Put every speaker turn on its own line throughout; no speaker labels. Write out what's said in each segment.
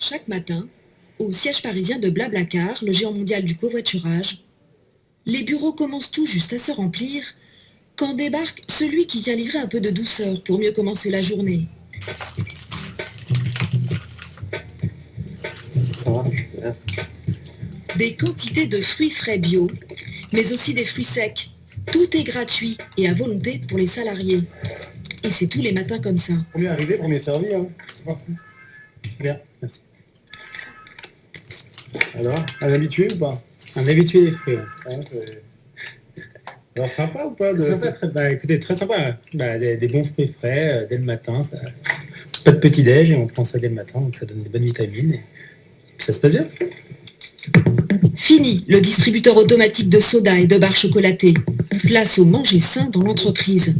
Chaque matin, au siège parisien de Blablacar, le géant mondial du covoiturage, les bureaux commencent tout juste à se remplir quand débarque celui qui vient livrer un peu de douceur pour mieux commencer la journée.
Ça va.
Des quantités de fruits frais bio, mais aussi des fruits secs. Tout est gratuit et à volonté pour les salariés. Et c'est tous les matins comme ça.
Premier arrivé, premier servi. Hein. C'est parti. Bien, merci. Alors, un habitué ou pas? Un habitué des fruits. Ouais. Alors sympa ou pas sympa, écoutez, très sympa. Des bons fruits frais dès le matin. Ça... Pas de petit-déj et on prend ça dès le matin, donc ça donne des bonnes vitamines. Et puis ça se passe bien.
Fini le distributeur automatique de soda et de barres chocolatées. Place au manger sain dans l'entreprise.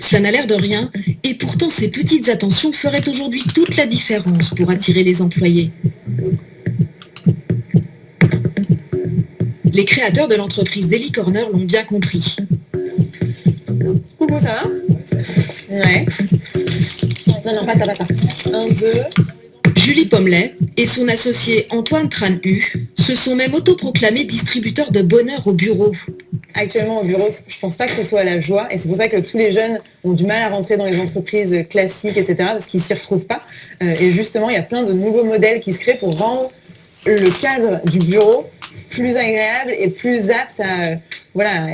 Cela n'a l'air de rien, et pourtant ces petites attentions feraient aujourd'hui toute la différence pour attirer les employés. Les créateurs de l'entreprise Daily Corner l'ont bien compris.
Coucou, ça va? Ouais. Non, pas ça. 1, 2...
Julie Pommelet et son associé Antoine Tranhu se sont même autoproclamés distributeurs de bonheur au bureau.
Actuellement au bureau, je pense pas que ce soit la joie, et c'est pour ça que tous les jeunes ont du mal à rentrer dans les entreprises classiques, etc., parce qu'ils s'y retrouvent pas. Et justement, il y a plein de nouveaux modèles qui se créent pour rendre le cadre du bureau plus agréable et plus apte à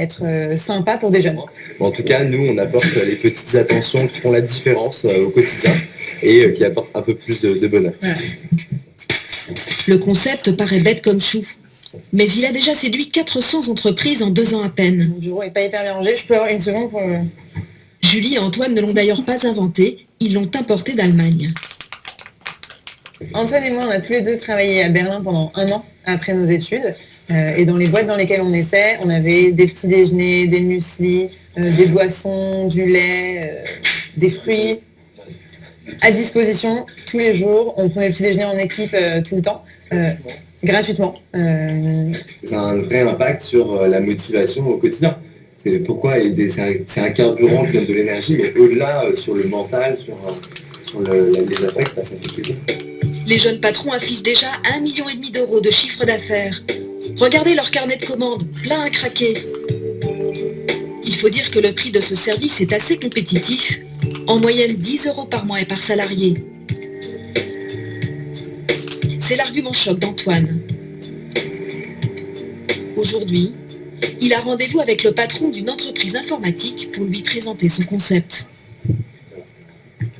être sympa pour des jeunes.
En tout cas, nous, on apporte les petites attentions qui font la différence au quotidien et qui apportent un peu plus de bonheur.
Voilà.
Le concept paraît bête comme chou, mais il a déjà séduit 400 entreprises en 2 ans à peine.
Mon bureau est pas hyper bien rangé, je peux avoir une seconde pour...
Julie et Antoine ne l'ont d'ailleurs pas inventé, ils l'ont importé d'Allemagne.
Antoine et moi, on a tous les deux travaillé à Berlin pendant 1 an après nos études. Et dans les boîtes dans lesquelles on était, on avait des petits déjeuners, des mueslis, des boissons, du lait, des fruits à disposition tous les jours. On prenait le petit déjeuner en équipe tout le temps, gratuitement.
C'est un vrai impact sur la motivation au quotidien. C'est pourquoi c'est un carburant qui donne de l'énergie, mais au-delà, sur le mental, sur les affects, ça fait plaisir.
Les jeunes patrons affichent déjà 1,5 million d'euros de chiffre d'affaires. Regardez leur carnet de commandes, plein à craquer. Il faut dire que le prix de ce service est assez compétitif, en moyenne 10 € par mois et par salarié. C'est l'argument choc d'Antoine. Aujourd'hui, il a rendez-vous avec le patron d'une entreprise informatique pour lui présenter son concept.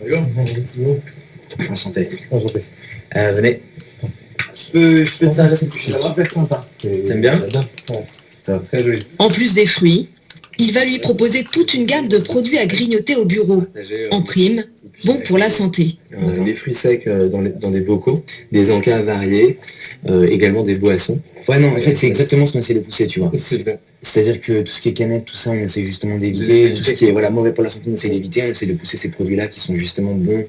Bonjour. Enchanté. Venez.
Je fais ça,
c'est
super sympa.
T'aimes bien? Ouais. Très joli.
En plus des fruits, il va lui proposer toute une gamme de produits à grignoter au bureau. En prime, bon pour la santé.
Des fruits secs dans des bocaux, des encas variés, également des boissons. Ouais, non, en fait, c'est exactement ce qu'on essaie de pousser, tu vois. C'est-à-dire que tout ce qui est canette, tout ça, on essaie justement d'éviter. Tout ce qui est mauvais pour la santé, on essaie d'éviter. On essaie de pousser ces produits-là qui sont justement bons,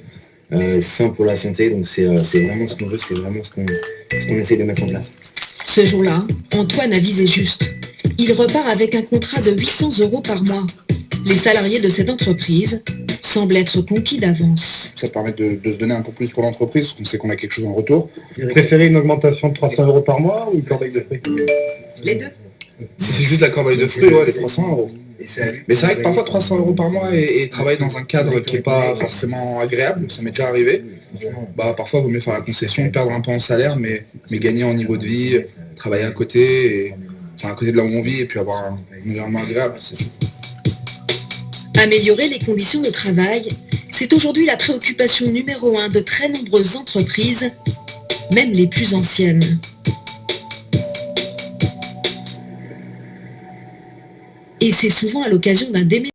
sains pour la santé. Donc c'est vraiment ce qu'on veut, c'est vraiment ce qu'on essaie de mettre en place.
Ce jour-là, Antoine a visé juste. Il repart avec un contrat de 800 € par mois. Les salariés de cette entreprise semblent être conquis d'avance.
Ça permet de se donner un peu plus pour l'entreprise, parce qu'on sait qu'on a quelque chose en retour.
Vous préférez une augmentation de 300 € par mois ou une corbeille de fruits?
Les deux.
Si c'est juste la corbeille de fruits, ouais, les 300 €. Mais c'est vrai que parfois 300 € par mois et travailler dans un cadre qui n'est pas forcément agréable, ça m'est déjà arrivé. Parfois, il vaut mieux faire la concession, perdre un peu en salaire, mais gagner en niveau de vie, travailler à côté, à côté de là où on vit, et puis avoir un environnement agréable, c'est sûr.
Améliorer les conditions de travail, c'est aujourd'hui la préoccupation numéro 1 de très nombreuses entreprises, même les plus anciennes. Et c'est souvent à l'occasion d'un déménagement